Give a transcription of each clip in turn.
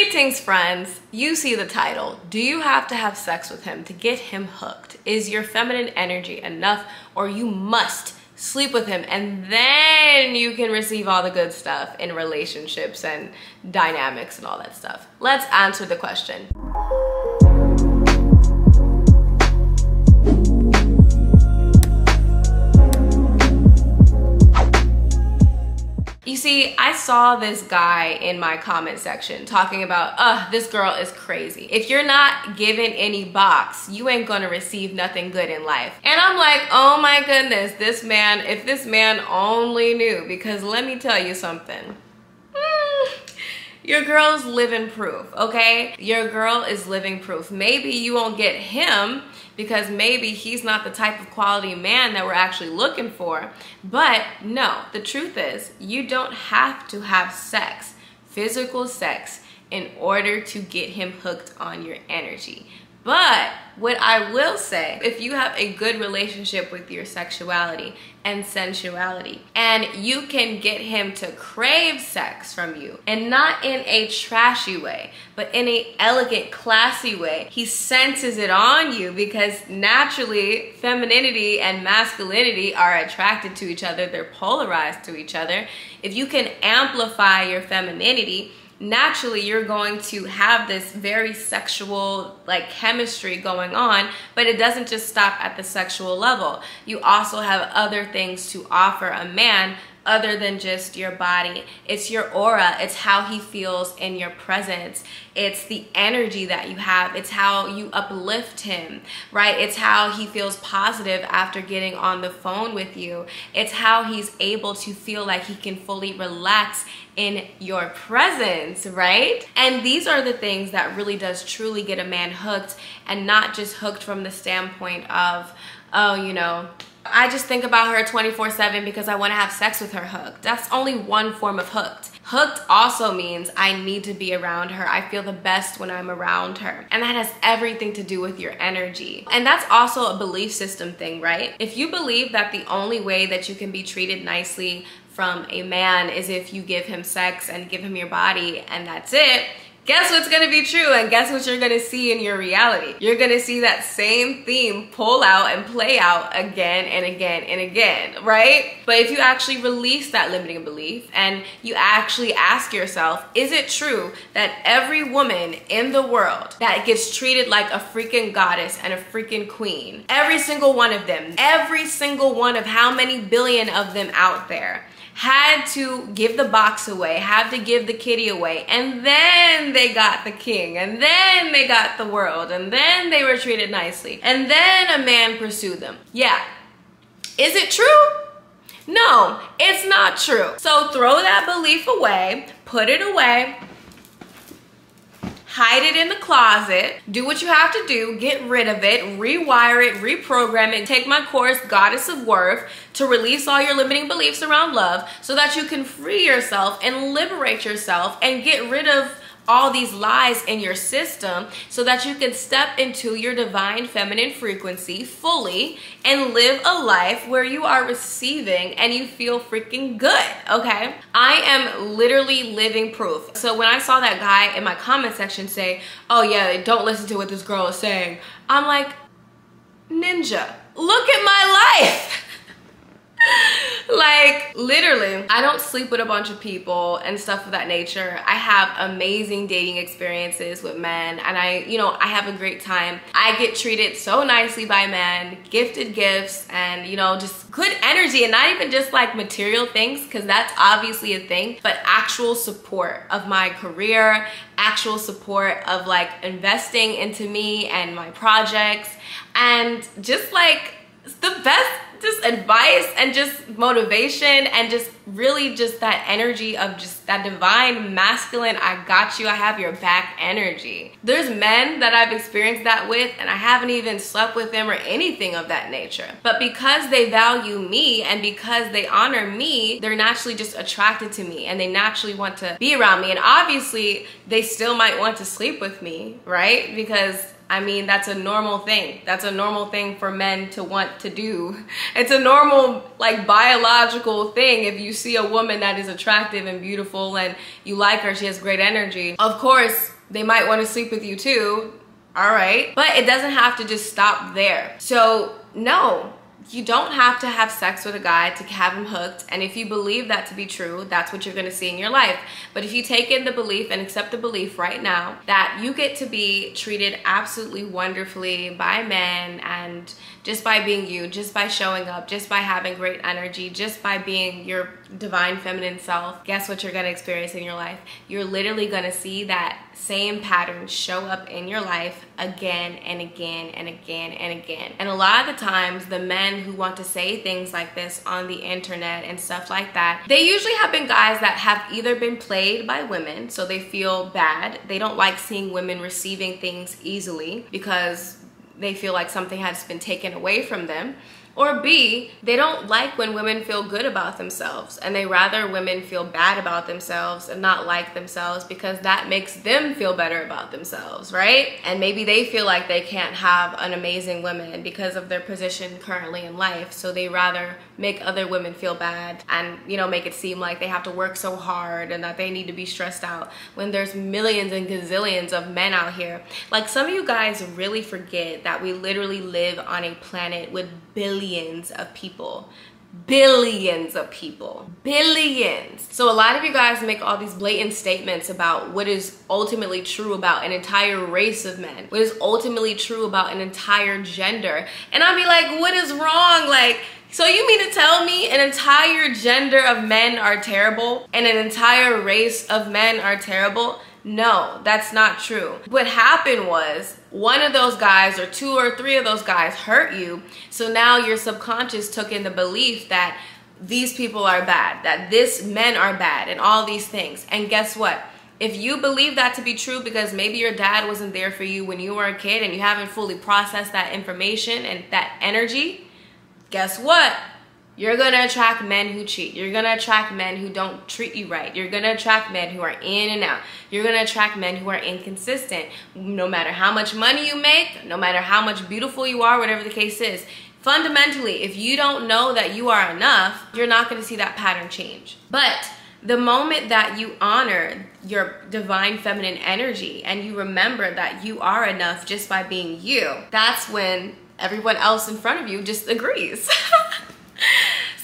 Greetings, friends. You see the title. Do you have to have sex with him to get him hooked? Is your feminine energy enough, or you must sleep with him and then you can receive all the good stuff in relationships and dynamics and all that stuff? Let's answer the question. You see, I saw this guy in my comment section talking about, this girl is crazy. If you're not given any box, you ain't gonna receive nothing good in life. And I'm like, oh my goodness, this man, if this man only knew, because let me tell you something. Your girl's living proof, okay? Your girl is living proof. Maybe you won't get him because maybe he's not the type of quality man that we're actually looking for. But no, the truth is, you don't have to have sex, physical sex, in order to get him hooked on your energy. But what I will say, if you have a good relationship with your sexuality and sensuality, and you can get him to crave sex from you, and not in a trashy way, but in an elegant, classy way, he senses it on you because naturally femininity and masculinity are attracted to each other. They're polarized to each other. If you can amplify your femininity, naturally you're going to have this very sexual chemistry going on, but it doesn't just stop at the sexual level. You also have other things to offer a man other than just your body. It's your aura. It's how he feels in your presence. It's the energy that you have. It's how you uplift him, right? It's how he feels positive after getting on the phone with you. It's how he's able to feel like he can fully relax in your presence, right? And these are the things that really does truly get a man hooked, and not just hooked from the standpoint of, oh, you know, I just think about her 24/7 because I want to have sex with her hooked. That's only one form of hooked. Hooked also means I need to be around her. I feel the best when I'm around her. And that has everything to do with your energy. And that's also a belief system thing, right? If you believe that the only way that you can be treated nicely from a man is if you give him sex and give him your body and that's it, guess what's gonna be true, and guess what you're gonna see in your reality? You're gonna see that same theme pull out and play out again and again and again, right? But if you actually release that limiting belief and you actually ask yourself, is it true that every woman in the world that gets treated like a freaking goddess and a freaking queen, every single one of them, every single one of how many billion of them out there, had to give the box away, had to give the kitty away, and then they got the king, and then they got the world, and then they were treated nicely, and then a man pursued them? Yeah. Is it true? No, it's not true. So throw that belief away, put it away, hide it in the closet, do what you have to do, get rid of it, rewire it, reprogram it, take my course, Goddess of Worth, to release all your limiting beliefs around love so that you can free yourself and liberate yourself and get rid of all these lies in your system so that you can step into your divine feminine frequency fully and live a life where you are receiving and you feel freaking good, okay? I am literally living proof. So when I saw that guy in my comment section say, oh yeah, don't listen to what this girl is saying, I'm like, ninja, look at my life. Like, literally, I don't sleep with a bunch of people and stuff of that nature. I have amazing dating experiences with men, and I have a great time. I get treated so nicely by men, gifted gifts, and just good energy, and not even just like material things, because that's obviously a thing, but actual support of my career, actual support of like investing into me and my projects, and just like the best just advice and just motivation and just really just that energy of just that divine masculine, I got you, I have your back energy. There's men that I've experienced that with and I haven't even slept with them or anything of that nature. But because they value me and because they honor me, they're naturally just attracted to me and they naturally want to be around me. And obviously they still might want to sleep with me, right? Because I mean, that's a normal thing. That's a normal thing for men to want to do It's a normal, like, biological thing. If you see a woman that is attractive and beautiful and you like her, she has great energy, of course, they might want to sleep with you too. All right. But it doesn't have to just stop there. So no, you don't have to have sex with a guy to have him hooked. And if you believe that to be true, that's what you're going to see in your life. But if you take in the belief and accept the belief right now that you get to be treated absolutely wonderfully by men, and just by being you, just by showing up, just by having great energy, just by being your divine feminine self, guess what you're going to experience in your life? You're literally going to see that same pattern show up in your life again and again and again and again. And a lot of the times, the men who want to say things like this on the internet and stuff like that, they usually have been guys that have either been played by women, so they feel bad. They don't like seeing women receiving things easily because they feel like something has been taken away from them. Or B, they don't like when women feel good about themselves, and they rather women feel bad about themselves and not like themselves because that makes them feel better about themselves, right? And maybe they feel like they can't have an amazing woman because of their position currently in life, so they rather make other women feel bad and, you know, make it seem like they have to work so hard and that they need to be stressed out when there's millions and gazillions of men out here. Like, some of you guys really forget that we literally live on a planet with billions of people. Billions of people. Billions. So a lot of you guys make all these blatant statements about what is ultimately true about an entire race of men, what is ultimately true about an entire gender. And I'll be like, what is wrong? Like, so you mean to tell me an entire gender of men are terrible and an entire race of men are terrible? No, that's not true. What happened was one of those guys or two or three of those guys hurt you. So now your subconscious took in the belief that these people are bad, that this men are bad and all these things. And guess what? If you believe that to be true because maybe your dad wasn't there for you when you were a kid and you haven't fully processed that information and that energy, guess what? You're gonna attract men who cheat. You're gonna attract men who don't treat you right. You're gonna attract men who are in and out. You're gonna attract men who are inconsistent. No matter how much money you make, no matter how much beautiful you are, whatever the case is, fundamentally, if you don't know that you are enough, you're not gonna see that pattern change. But the moment that you honor your divine feminine energy and you remember that you are enough just by being you, that's when everyone else in front of you just agrees.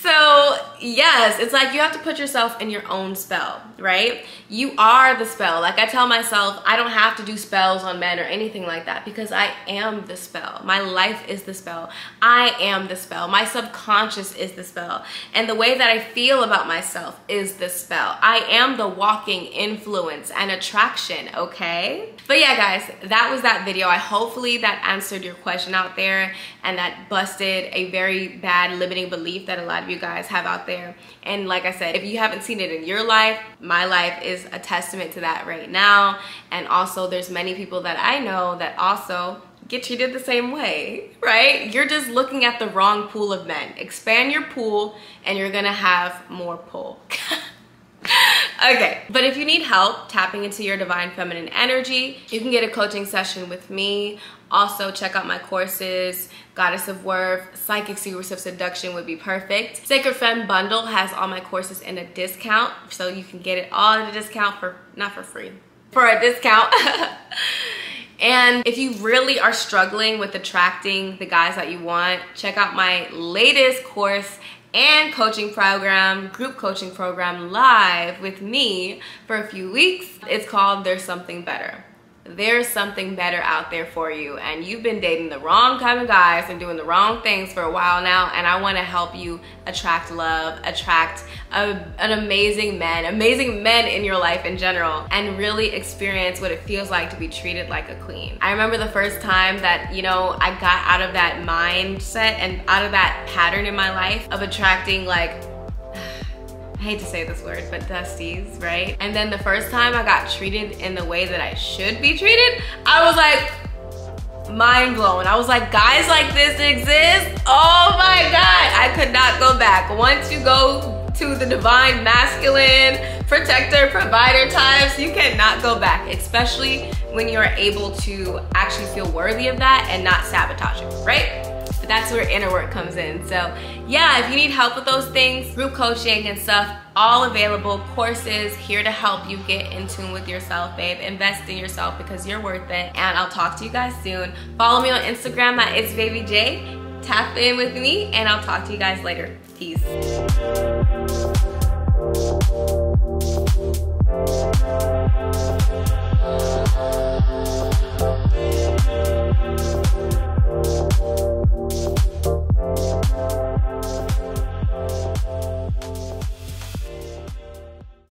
So yes, it's like you have to put yourself in your own spell, right? You are the spell. Like I tell myself, I don't have to do spells on men or anything like that because I am the spell. My life is the spell. I am the spell. My subconscious is the spell. And the way that I feel about myself is the spell. I am the walking influence and attraction, okay? But yeah, guys, that was that video. Hopefully that answered your question out there and that busted a very bad limiting belief that a lot of you guys have out there. And like I said, if you haven't seen it in your life, my life is a testament to that right now. And also there's many people that I know that also get treated the same way, right? You're just looking at the wrong pool of men. Expand your pool and you're gonna have more pull. Okay, but if you need help tapping into your divine feminine energy, you can get a coaching session with me. Also, check out my courses. Goddess of Worth, Psychic Secrets of Seduction would be perfect. Sacred Femme Bundle has all my courses in a discount, so you can get it all at a discount for, not for free, for a discount. And if you really are struggling with attracting the guys that you want, check out my latest course and coaching program, group coaching program live with me for a few weeks. It's called There's Something Better. There's something better out there for you, and you've been dating the wrong kind of guys and doing the wrong things for a while now, and I want to help you attract love, attract an amazing men in your life in general, and really experience what it feels like to be treated like a queen. I remember the first time that, you know, I got out of that mindset and out of that pattern in my life of attracting, like, I hate to say this word, but dusties, right? And then the first time I got treated in the way that I should be treated, I was like mind blown. I was like, guys like this exist? Oh my God, I could not go back. Once you go to the divine masculine, protector, provider types, you cannot go back, especially when you're able to actually feel worthy of that and not sabotage it, right? That's where inner work comes in. So yeah, if you need help with those things, group coaching and stuff, all available. Courses here to help you get in tune with yourself, babe. Invest in yourself because you're worth it. And I'll talk to you guys soon. Follow me on Instagram at itsbabyj. Tap in with me and I'll talk to you guys later. Peace.